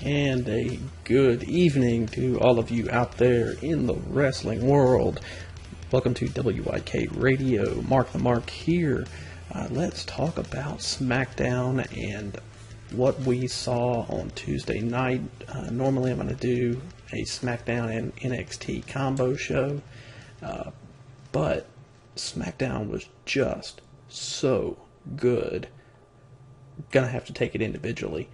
and a good evening to all of you out there in the wrestling world. Welcome to WYK Radio. Mark the Mark here. Let's talk about SmackDown and what we saw on Tuesday night. Normally I'm going to do a SmackDown and NXT combo show, but SmackDown was just so good. Gonna have to take it individually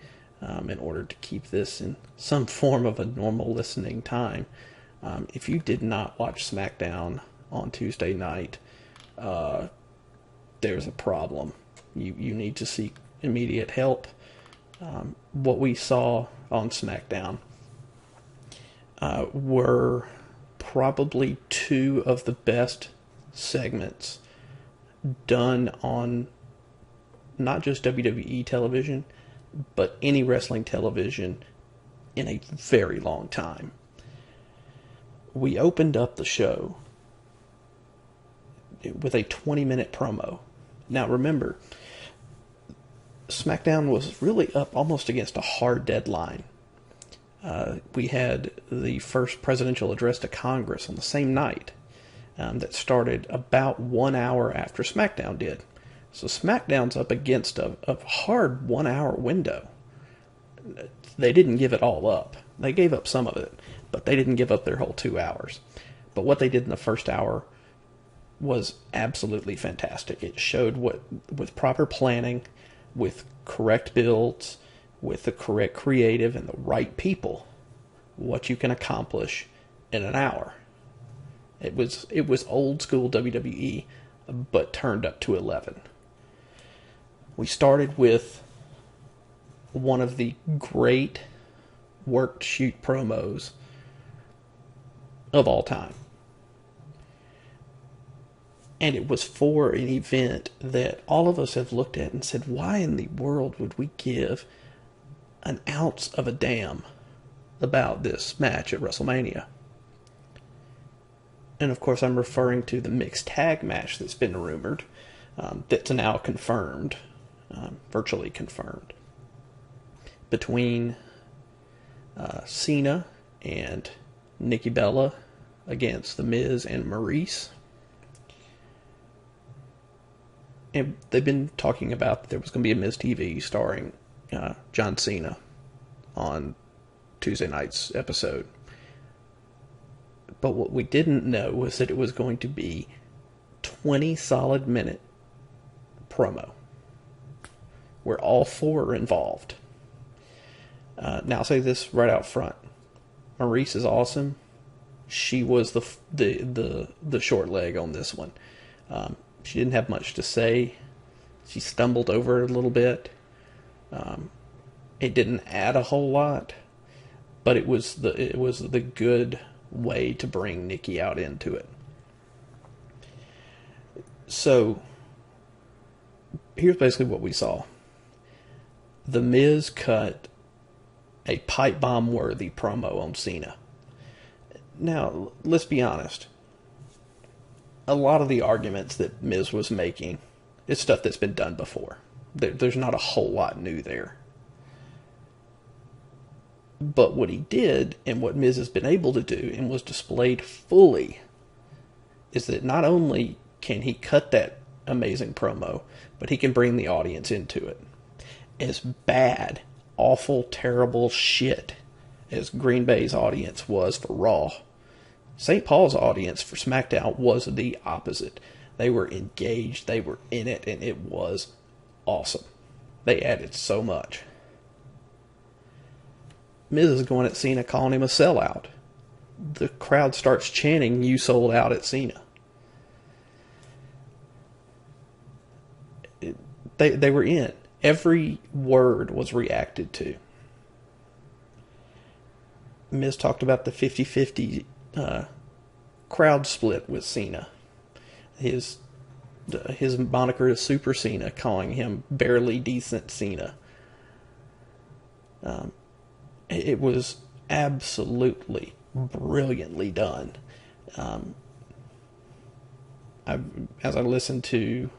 in order to keep this in some form of a normal listening time. If you did not watch SmackDown on Tuesday night, there's a problem. You need to seek immediate help. What we saw on SmackDown were probably two of the best segments done on not just WWE television, but any wrestling television in a very long time. We opened up the show with a 20-minute promo. Now remember, SmackDown was really up almost against a hard deadline. We had the first presidential address to Congress on the same night that started about 1 hour after SmackDown did. So SmackDown's up against a hard 1 hour window. They didn't give it all up. They gave up some of it, but they didn't give up their whole 2 hours. But what they did in the first hour was absolutely fantastic. It showed what, with proper planning, with correct builds, with the correct creative and the right people, what you can accomplish in an hour. It was old school WWE, but turned up to 11. We started with one of the great worked shoot promos of all time. And it was for an event that all of us have looked at and said, why in the world would we give an ounce of a damn about this match at WrestleMania? And of course I'm referring to the mixed tag match that's been rumored, that's now confirmed, virtually confirmed, between Cena and Nikki Bella against The Miz and Maurice. And they've been talking about that there was going to be a Miz TV starring John Cena on Tuesday night's episode. But what we didn't know was that it was going to be 20 solid minute promo where all four are involved. Now I'll say this right out front. Maurice is awesome. She was the short leg on this one. She didn't have much to say. She stumbled over it a little bit. It didn't add a whole lot, but it was the good way to bring Nikki out into it. So here's basically what we saw. The Miz cut a pipe bomb worthy promo on Cena. Now, let's be honest. A lot of the arguments that Miz was making is stuff that's been done before. There's not a whole lot new there. But what he did, and what Miz has been able to do, and was displayed fully, is that not only can he cut that amazing promo, but he can bring the audience into it. As bad, awful, terrible shit as Green Bay's audience was for Raw, St. Paul's audience for SmackDown was the opposite. They were engaged, they were in it, and it was awesome. They added so much. Miz is going at Cena, calling him a sellout. The crowd starts chanting, "You sold out" at Cena. They were in. Every word was reacted to. Miz talked about the 50-50 crowd split with Cena. His moniker is Super Cena, calling him barely decent Cena. It was absolutely brilliantly done. As I listened to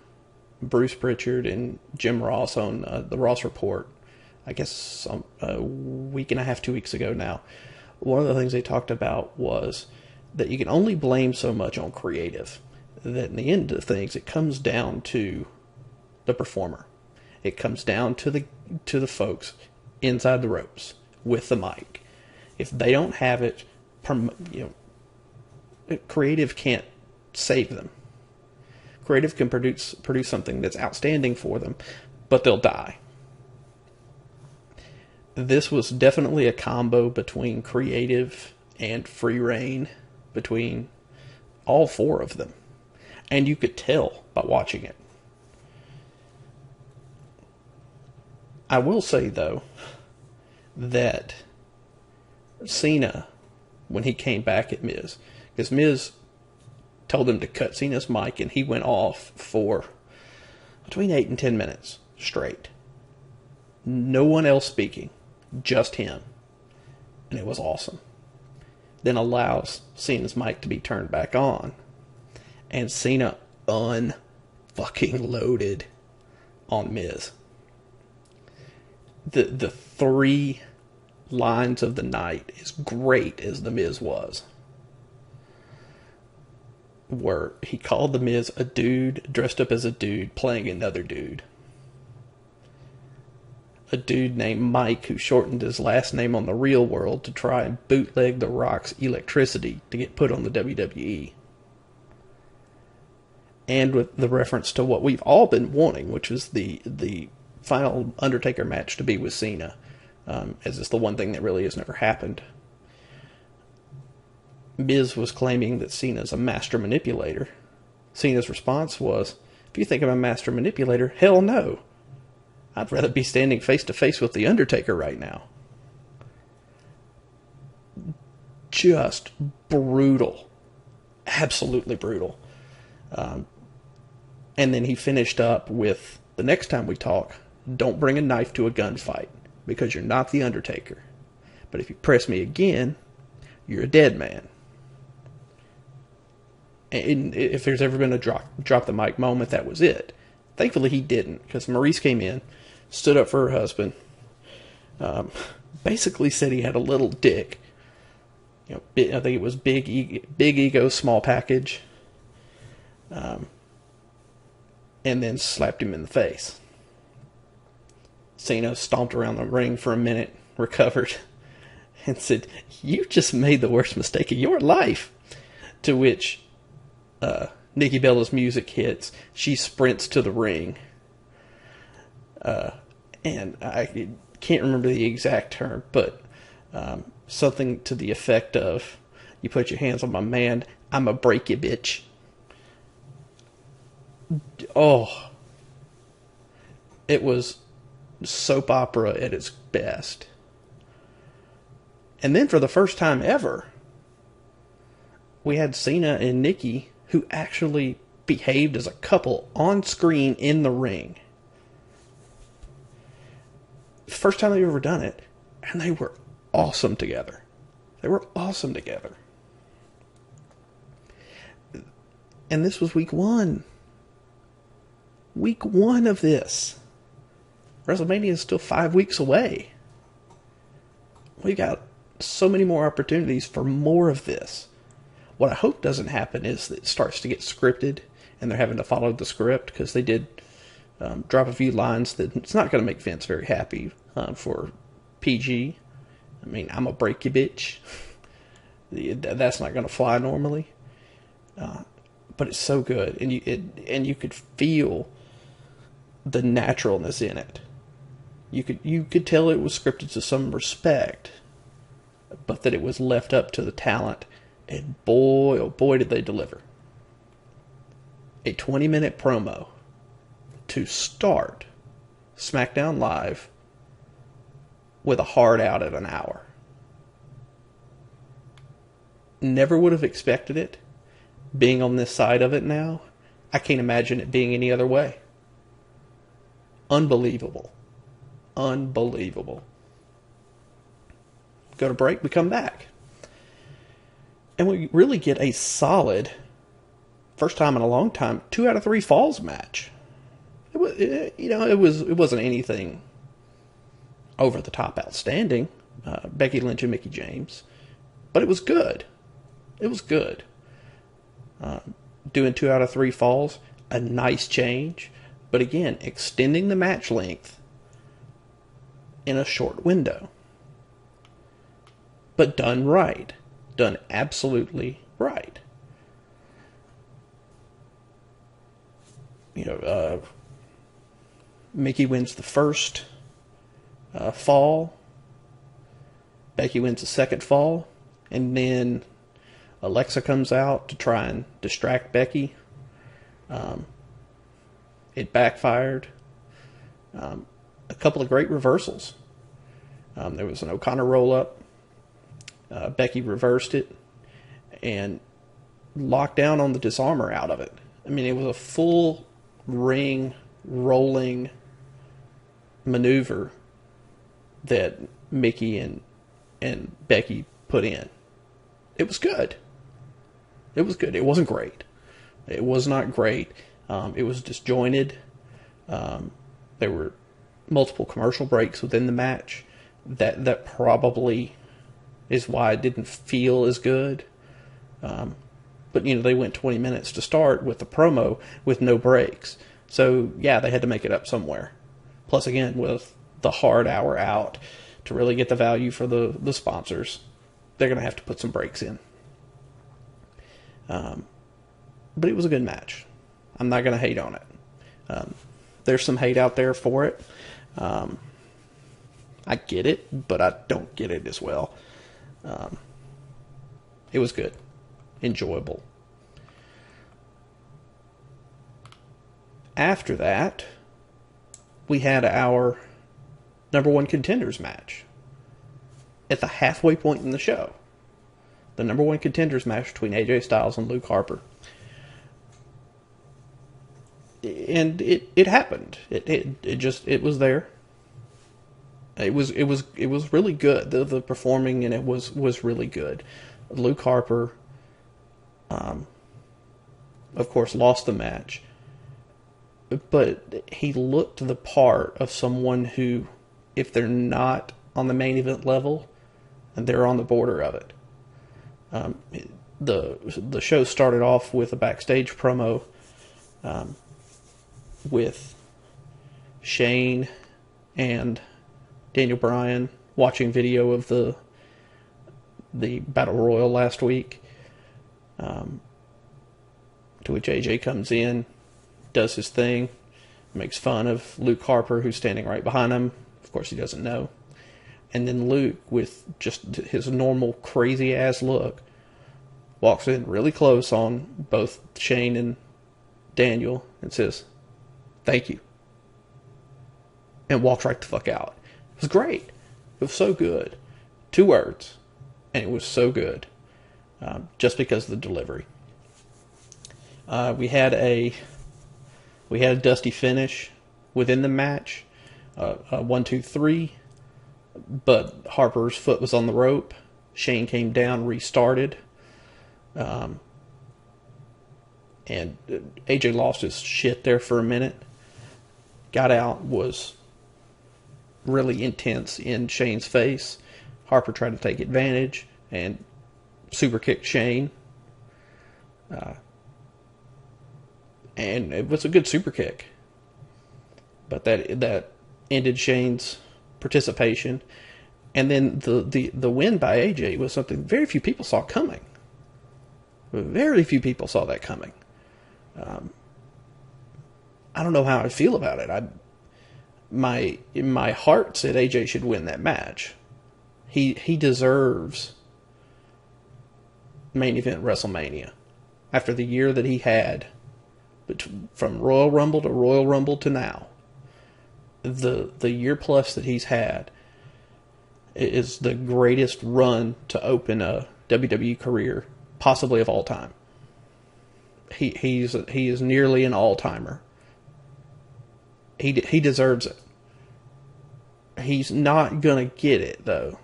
Bruce Pritchard and Jim Ross on the Ross Report I guess a week and a half, 2 weeks ago now, one of the things they talked about was that you can only blame so much on creative. That in the end of things, it comes down to the performer. It comes down to the folks inside the ropes with the mic. If they don't have it, creative can't save them. Creative can produce something that's outstanding for them, but they'll die. This was definitely a combo between creative and free reign between all four of them. And you could tell by watching it. I will say, though, that Cena, when he came back at Miz, because Miz told him to cut Cena's mic, and he went off for between 8 and 10 minutes straight. No one else speaking, just him. And it was awesome. Then allows Cena's mic to be turned back on. And Cena unfucking loaded on Miz. The 3 lines of the night, as great as the Miz was, where he called the Miz a dude dressed up as a dude playing another dude. A dude named Mike who shortened his last name on the real world to try and bootleg The Rock's Electricity to get put on the WWE. And with the reference to what we've all been wanting, which was the final Undertaker match to be with Cena, as it's the one thing that really has never happened. Miz was claiming that Cena's a master manipulator. Cena's response was, if you think I'm a master manipulator, hell no. I'd rather be standing face to face with The Undertaker right now. Just brutal. Absolutely brutal. And then he finished up with, the next time we talk, don't bring a knife to a gunfight, because you're not The Undertaker. But if you press me again, you're a dead man. And if there's ever been a drop the mic moment, that was it. Thankfully he didn't, because Maurice came in, stood up for her husband, basically said he had a little dick. I think it was big ego, small package. And then slapped him in the face. Cena stomped around the ring for a minute, recovered, and said, "You just made the worst mistake of your life." To which Nikki Bella's music hits. She sprints to the ring. And I can't remember the exact term, but something to the effect of, "You put your hands on my man, I'ma break you, bitch." Oh. It was soap opera at its best. And then for the first time ever, we had Cena and Nikki, who actually behaved as a couple on screen in the ring. First time they've ever done it, and they were awesome together. They were awesome together. And this was week 1. Week 1 of this. WrestleMania is still 5 weeks away. We've got so many more opportunities for more of this. What I hope doesn't happen is that it starts to get scripted and they're having to follow the script, because they did drop a few lines that it's not going to make Vince very happy for PG. I mean, "I'm going to break you, bitch." That's not going to fly normally. But it's so good. And you could feel the naturalness in it. You could tell it was scripted to some respect, but that it was left up to the talent. And boy, oh boy, did they deliver. A 20-minute promo to start SmackDown Live with a hard out at an hour. Never would have expected it. Being on this side of it now, I can't imagine it being any other way. Unbelievable. Unbelievable. Go to break, we come back. And we really get a solid, first time in a long time, 2 out of 3 falls match. It wasn't anything over the top outstanding, Becky Lynch and Mickie James, but it was good. It was good. Doing 2 out of 3 falls, a nice change, but again, extending the match length in a short window. But done right. Done absolutely right. Mickie wins the first fall. Becky wins the second fall. And then Alexa comes out to try and distract Becky. It backfired. A couple of great reversals. There was an O'Connor roll-up. Becky reversed it and locked down on the disarmer out of it. I mean, it was a full ring rolling maneuver that Mickie and Becky put in. It was good. It was good. It wasn't great. It was not great. It was disjointed. There were multiple commercial breaks within the match. That probably is why it didn't feel as good. But, they went 20 minutes to start with the promo with no breaks. So, yeah, they had to make it up somewhere. Plus, again, with the hard hour out, to really get the value for the sponsors, they're going to have to put some breaks in. But it was a good match. I'm not going to hate on it. There's some hate out there for it. I get it, but I don't get it as well. It was good. Enjoyable. After that, we had our number 1 contenders match at the halfway point in the show. The number 1 contenders match between AJ Styles and Luke Harper. And it happened. It was there. It was really good. The performing in it was really good. Luke Harper, of course, lost the match, but he looked the part of someone who, if they're not on the main event level, and they're on the border of it. The show started off with a backstage promo with Shane and Daniel Bryan watching video of the Battle Royal last week, to which AJ comes in, does his thing, makes fun of Luke Harper, who's standing right behind him. Of course, he doesn't know. And then Luke, with just his normal crazy-ass look, walks in really close on both Shane and Daniel and says, "Thank you," and walks right the fuck out. It was great. It was so good. 2 words, and it was so good, just because of the delivery. We had a dusty finish within the match, 1, 2, 3, but Harper's foot was on the rope. Shane came down, restarted, and AJ lost his shit there for a minute. Got out, was really intense in Shane's face. Harper tried to take advantage and super kicked Shane. And it was a good super kick. But that ended Shane's participation. And then the win by AJ was something very few people saw coming. Very few people saw that coming. I don't know how I feel about it. My heart said AJ should win that match. He deserves main event WrestleMania after the year that he had, from Royal Rumble to Royal Rumble to now. The year plus that he's had is the greatest run to open a WWE career, possibly of all time. He is nearly an all-timer. He deserves it. He's not gonna get it though.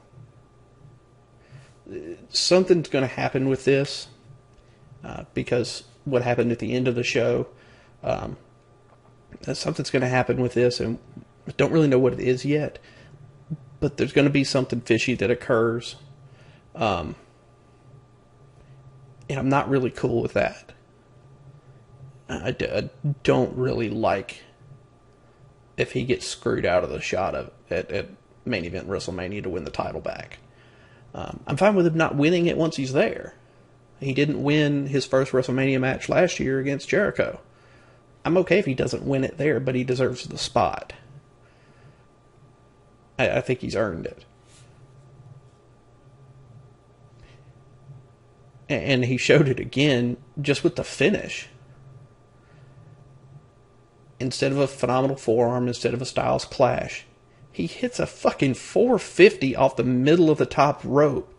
Something's gonna happen with this, because what happened at the end of the show. Something's gonna happen with this, and I don't really know what it is yet. but there's going to be something fishy that occurs. And I'm not really cool with that. I don't really like if he gets screwed out of the shot at main event WrestleMania to win the title back. I'm fine with him not winning it once he's there. He didn't win his first WrestleMania match last year against Jericho. I'm okay if he doesn't win it there, but he deserves the spot. I think he's earned it. And he showed it again just with the finish. Instead of a phenomenal forearm, instead of a Styles Clash, he hits a fucking 450 off the middle of the top rope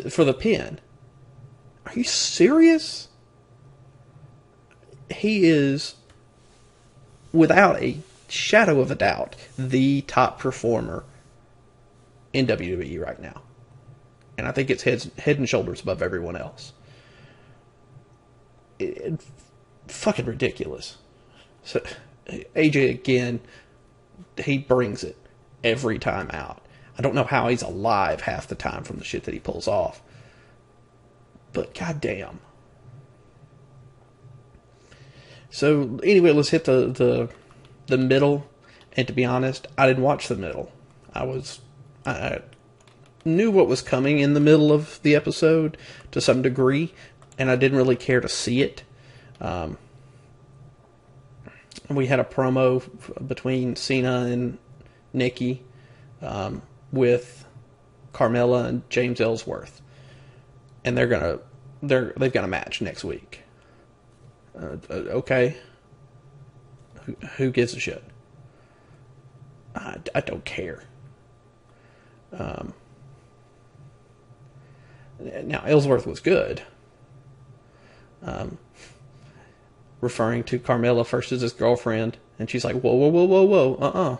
for the pin. Are you serious? He is, without a shadow of a doubt, the top performer in WWE right now. And I think it's head and shoulders above everyone else. Fucking ridiculous. So, AJ, again, he brings it every time out. I don't know how he's alive half the time from the shit that he pulls off. But goddamn. So anyway, let's hit the middle. And to be honest, I didn't watch the middle. I knew what was coming in the middle of the episode to some degree, and I didn't really care to see it. We had a promo between Cena and Nikki with Carmella and James Ellsworth, and they've got a match next week. Okay, who gives a shit? I don't care. Now Ellsworth was good. Referring to Carmella first as his girlfriend, and she's like, whoa, whoa, whoa, whoa, whoa,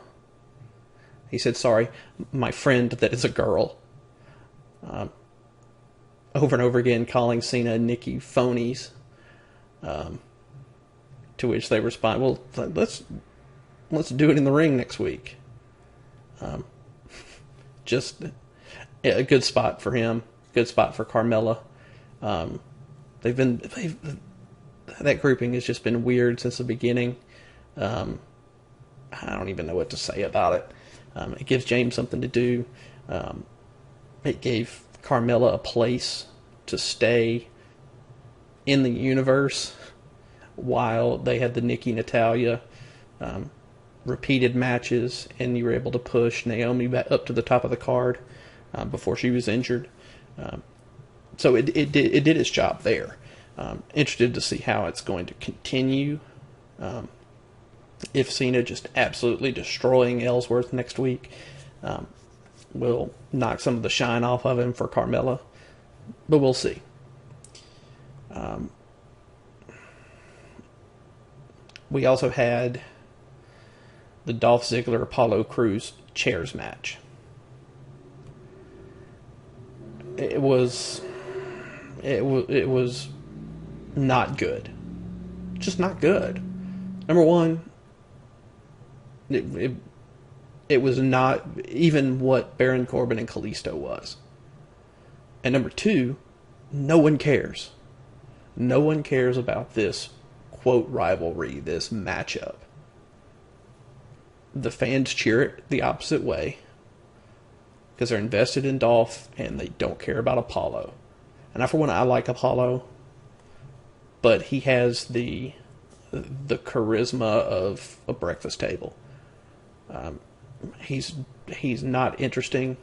He said, sorry, my friend that is a girl. Over and over again, calling Cena and Nikki phonies. To which they respond, well, let's do it in the ring next week. Just a good spot for him, good spot for Carmella. That grouping has just been weird since the beginning. I don't even know what to say about it. It gives James something to do. It gave Carmella a place to stay in the universe while they had the Nikki Natalya repeated matches, and you were able to push Naomi back up to the top of the card before she was injured. So it did its job there. Interested to see how it's going to continue. If Cena just absolutely destroying Ellsworth next week will knock some of the shine off of him for Carmella. But we'll see. We also had the Dolph Ziggler Apollo Crews chairs match. It was not good. Just not good. Number one, it was not even what Baron Corbin and Kalisto was. And number two, no one cares. No one cares about this, quote, rivalry, this matchup. The fans cheer it the opposite way because they're invested in Dolph and they don't care about Apollo. And for one, I like Apollo, but he has the charisma of a breakfast table. He's not interesting.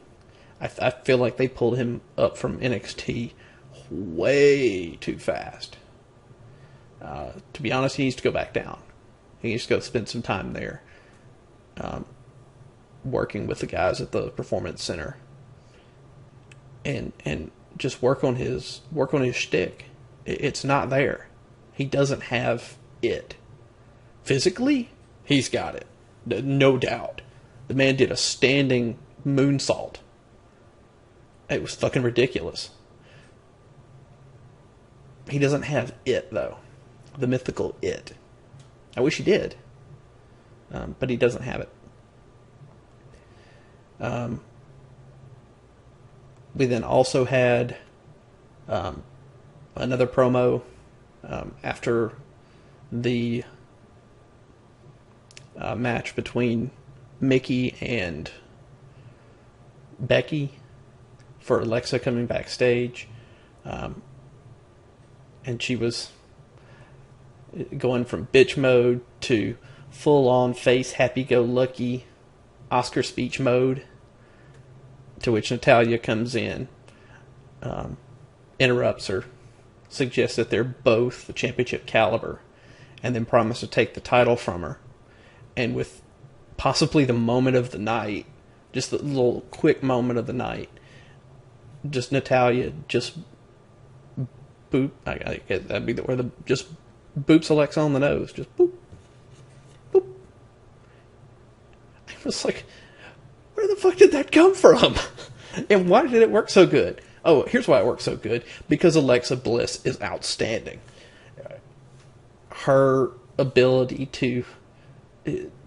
I feel like they pulled him up from NXT way too fast. To be honest, he needs to go back down. He needs to go spend some time there, working with the guys at the Performance Center, and just work on his shtick. It's not there. He doesn't have it. Physically, he's got it, no doubt. The man did a standing moonsault. It was fucking ridiculous. He doesn't have it, though. The mythical it. I wish he did. But he doesn't have it. We then also had another promo after the match between Mickey and Becky for Alexa coming backstage. And she was going from bitch mode to full-on face happy-go-lucky Oscar speech mode, to which Natalya comes in, interrupts her, suggests that they're both the championship caliber, and then promises to take the title from her. And with possibly the moment of the night, just the little quick moment of the night, just Natalya just boop, I guess that'd be the word, just boops Alexa on the nose, just boop, boop. I was like, where the fuck did that come from? And why did it work so good? Oh, here's why it works so good. Because Alexa Bliss is outstanding. Her ability to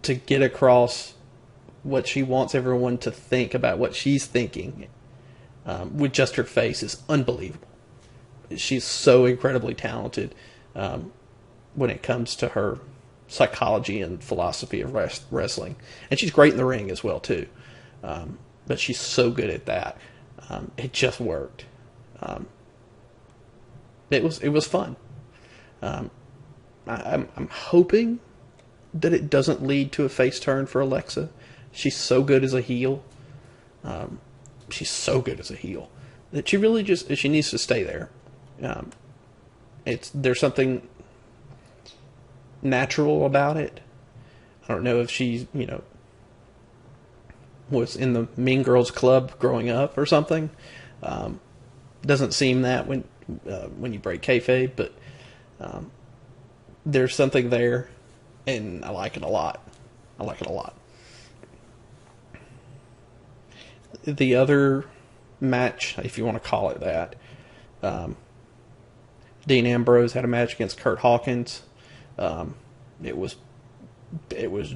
get across what she wants everyone to think about what she's thinking with just her face is unbelievable. She's so incredibly talented when it comes to her psychology and philosophy of wrestling. And she's great in the ring as well, too. But she's so good at that. It just worked. It was fun. I'm hoping that it doesn't lead to a face turn for Alexa. She's so good as a heel. That she really she needs to stay there. There's something natural about it. I don't know if she's, was in the Mean Girls Club growing up or something. Doesn't seem that when you break kayfabe, but there's something there, and I like it a lot. The other match, if you want to call it that, Dean Ambrose had a match against Kurt Hawkins. It was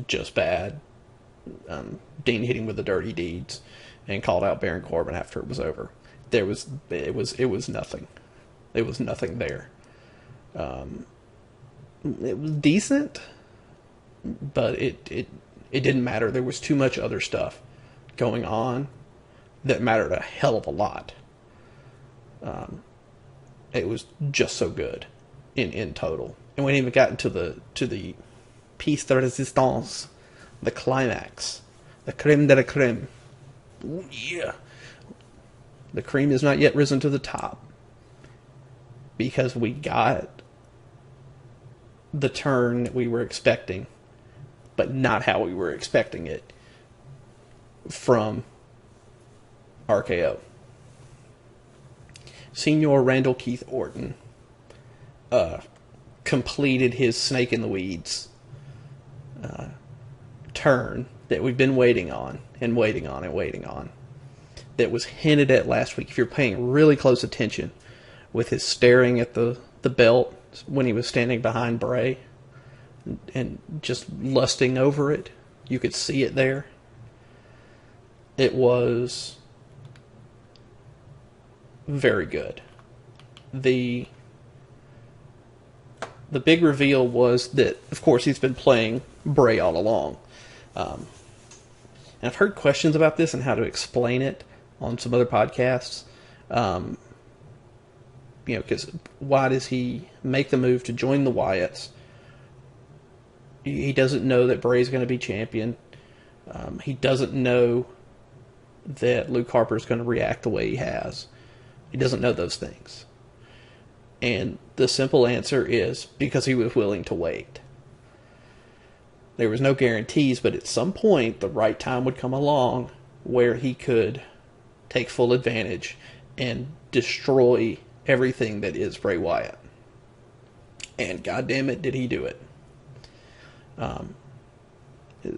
just bad. Dean hit him with the dirty deeds and called out Baron Corbin after it was over. It was nothing. It was nothing there. It was decent, but it didn't matter. There was too much other stuff going on that mattered a hell of a lot. It was just so good in total. And we even got into the piece de resistance, the climax, the creme de la creme. Ooh, yeah. The cream has not yet risen to the top, because we got the turn that we were expecting, but not how we were expecting it from RKO. Senior Randall Keith Orton completed his snake in the weeds turn that we've been waiting on, that was hinted at last week. If you're paying really close attention, with his staring at the belt when he was standing behind Bray and just lusting over it, you could see it there. It was very good. The big reveal was that, of course, he's been playing Bray all along. And I've heard questions about this and how to explain it on some other podcasts. Because why does he make the move to join the Wyatts? He doesn't know that Bray's going to be champion. He doesn't know that Luke Harper's going to react the way he has. He doesn't know those things. And the simple answer is because he was willing to wait. There was no guarantees, but at some point the right time would come along where he could take full advantage and destroy everything that is Bray Wyatt. And goddamn it, did he do it.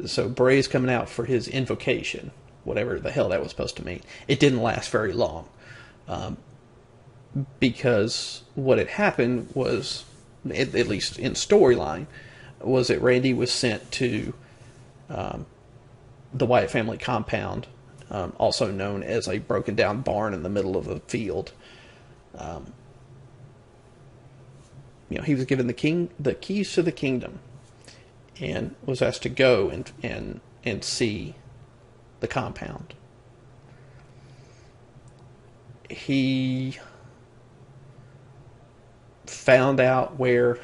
So Bray's coming out for his invocation, whatever the hell that was supposed to mean. It didn't last very long. Because what had happened was, at least in storyline, was that Randy was sent to the Wyatt family compound also known as a broken down barn in the middle of a field. He was given the keys to the kingdom, and was asked to go and see the compound. He found out where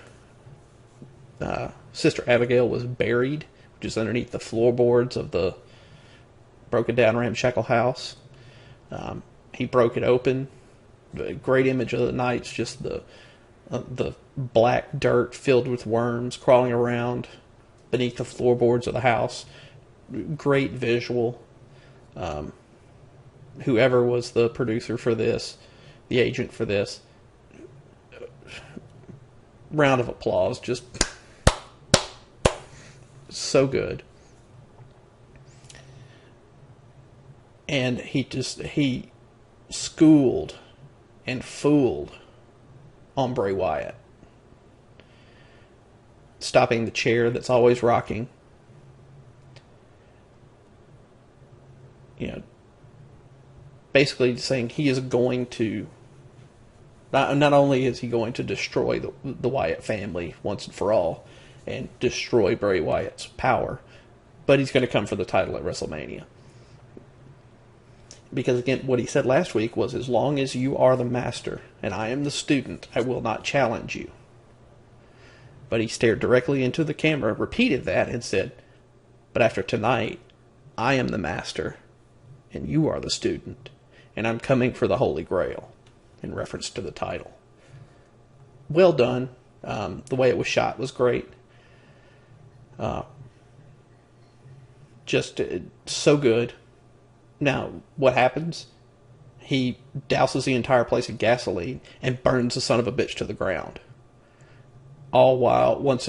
Sister Abigail was buried, which is underneath the floorboards of the broken down ramshackle house. He broke it open. A great image of the night. It's just the black dirt filled with worms crawling around beneath the floorboards of the house. Great visual. Whoever was the producer for this, the agent for this, round of applause. Just so good. And he schooled and fooled on Bray Wyatt, stopping the chair that's always rocking. Basically saying he is going to, not only is he going to destroy the Wyatt family once and for all, and destroy Bray Wyatt's power, but he's going to come for the title at WrestleMania. Because again, what he said last week was, as long as you are the master and I am the student, I will not challenge you. But he stared directly into the camera, repeated that, and said, but after tonight, I am the master and you are the student, and I'm coming for the Holy Grail, in reference to the title. Well done. The way it was shot was great. Just so good. Now, what happens? He douses the entire place in gasoline and burns the son of a bitch to the ground. All while, once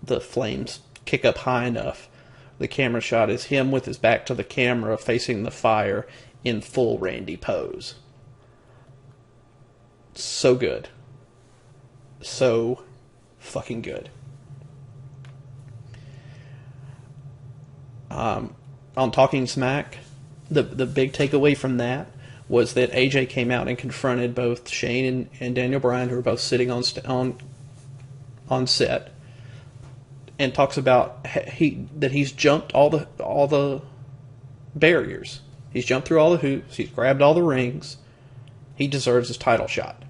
the flames kick up high enough, the camera shot is him with his back to the camera facing the fire in full Randy pose. So good. So fucking good. On Talking Smack, the big takeaway from that was that AJ came out and confronted both Shane and Daniel Bryan, who were both sitting on set, and talks about that he's jumped all the barriers. He's jumped through all the hoops. He's grabbed all the rings. He deserves his title shot.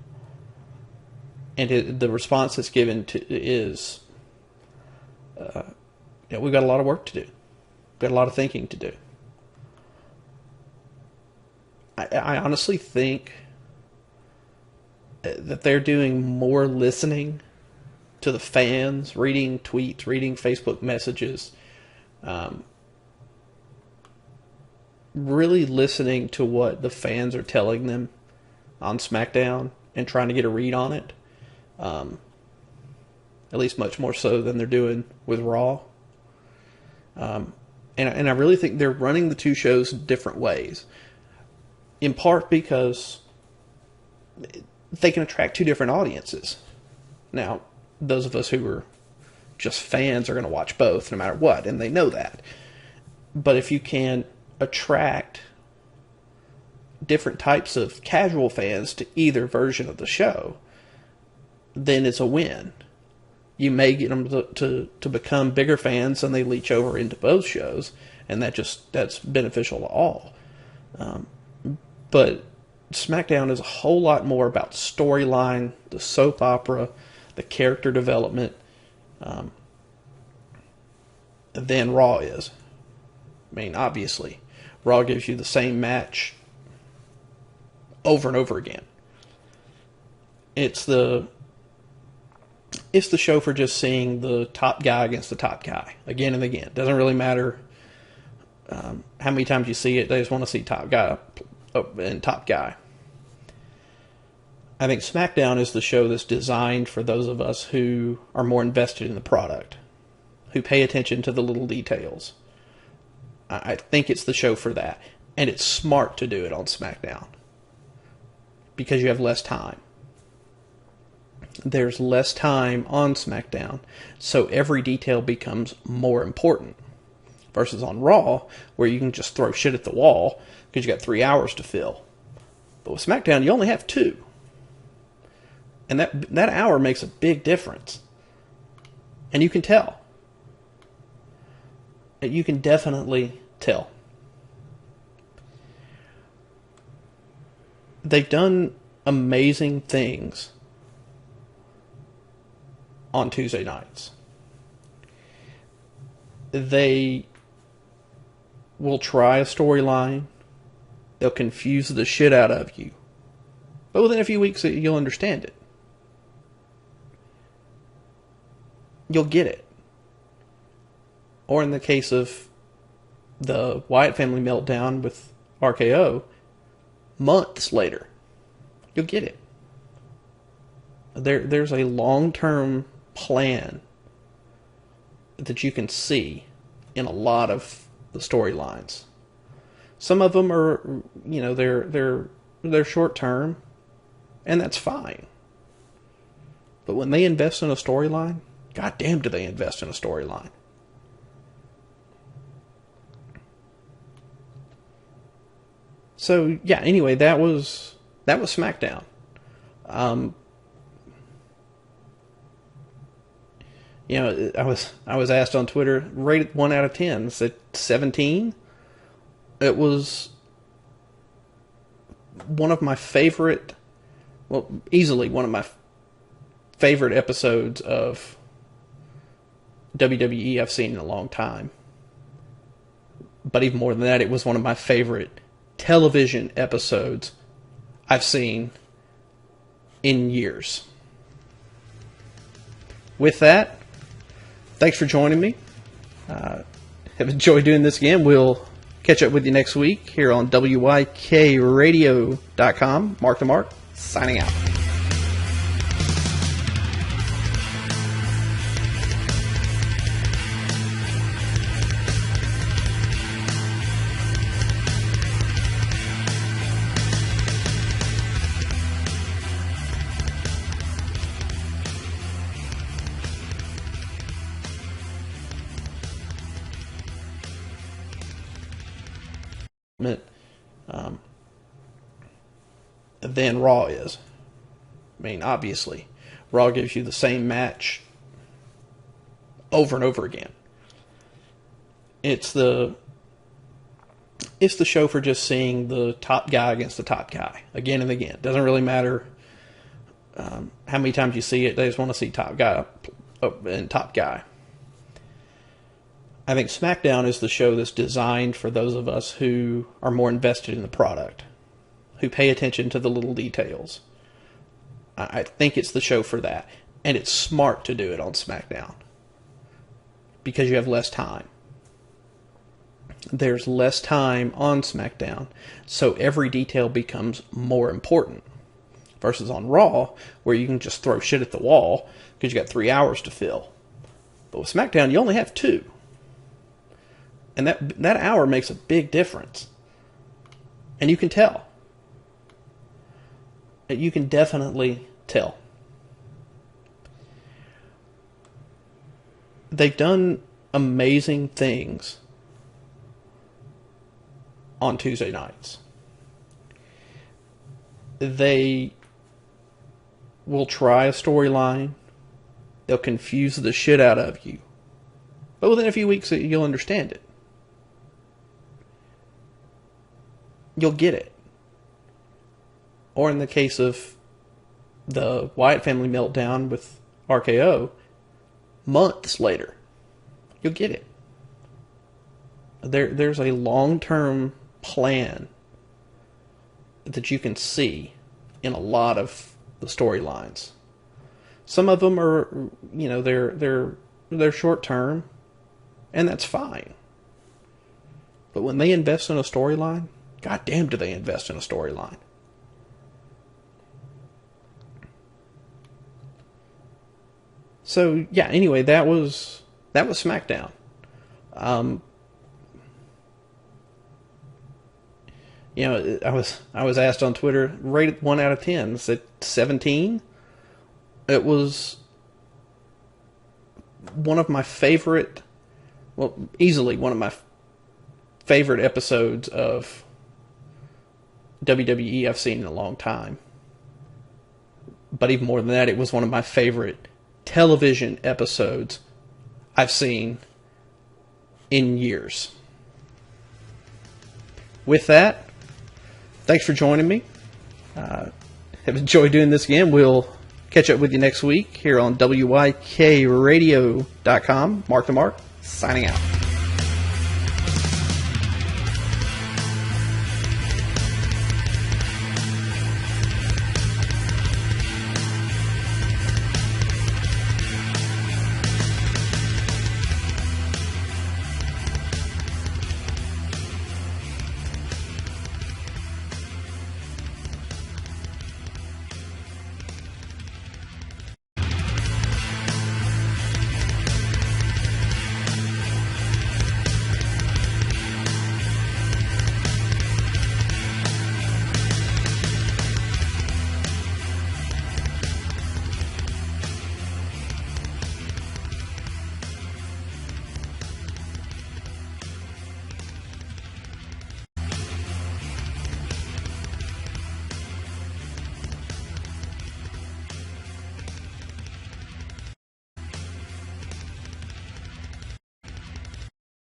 And the response that's given is, we've got a lot of work to do. We've got a lot of thinking to do. I honestly think that they're doing more listening to the fans, reading tweets, reading Facebook messages, really listening to what the fans are telling them on SmackDown and trying to get a read on it. At least much more so than they're doing with Raw. And I really think they're running the two shows different ways. In part because they can attract two different audiences. Now, those of us who are just fans are going to watch both no matter what, and they know that. But if you can attract different types of casual fans to either version of the show, then it's a win. You may get them to become bigger fans, and they leech over into both shows, and that's beneficial to all. But SmackDown is a whole lot more about storyline, the soap opera, the character development, than Raw is. I mean, obviously, Raw gives you the same match over and over again. It's the show for just seeing the top guy against the top guy again and again. It doesn't really matter how many times you see it. They just want to see top guy and top guy. I think SmackDown is the show that's designed for those of us who are more invested in the product, who pay attention to the little details. I think it's the show for that. And it's smart to do it on SmackDown, because you have less time. There's less time on SmackDown, so every detail becomes more important. versus on Raw, where you can just throw shit at the wall because you got 3 hours to fill. But with SmackDown, you only have 2. And that hour makes a big difference. And you can tell. You can definitely tell. They've done amazing things on Tuesday nights. They will try a storyline. They'll confuse the shit out of you. But within a few weeks, you'll understand it. You'll get it. Or in the case of the Wyatt family meltdown with RKO, months later, you'll get it. There's a long-term plan that you can see in a lot of the storylines. Some of them are, they're short-term, and that's fine. But when they invest in a storyline, goddamn do they invest in a storyline. So yeah, anyway, that was SmackDown. I was asked on Twitter, rate it 1 out of 10. I said 17. It was one of my favorite, easily one of my favorite episodes of WWE I've seen in a long time. But even more than that, it was one of my favorite television episodes I've seen in years. With that, thanks for joining me. Have enjoyed doing this again. We'll catch up with you next week here on WYKRadio.com. Mark the Mark, signing out. Than Raw is. I mean, obviously, Raw gives you the same match over and over again. It's the show for just seeing the top guy against the top guy again and again. Doesn't really matter how many times you see it. They just want to see top guy and top guy. I think SmackDown is the show that's designed for those of us who are more invested in the product, who pay attention to the little details. I think it's the show for that. And it's smart to do it on SmackDown, because you have less time. There's less time on SmackDown, so every detail becomes more important. Versus on Raw, where you can just throw shit at the wall because you got 3 hours to fill. But with SmackDown, you only have 2. And that hour makes a big difference. And you can tell. You can definitely tell. They've done amazing things on Tuesday nights. They will try a storyline. They'll confuse the shit out of you. But within a few weeks, you'll understand it. You'll get it. Or in the case of the Wyatt family meltdown with RKO, months later, you'll get it. There's a long-term plan that you can see in a lot of the storylines. Some of them are, they're short-term, and that's fine. But when they invest in a storyline, goddamn do they invest in a storyline. So yeah, anyway, that was SmackDown. I was asked on Twitter, rate it 1 out of 10. I said 17. It was one of my favorite well, easily one of my favorite episodes of WWE I've seen in a long time. But even more than that, it was one of my favorite television episodes I've seen in years. With that, thanks for joining me. Have enjoyed doing this again. We'll catch up with you next week here on WYKRadio.com. Mark the Mark, signing out.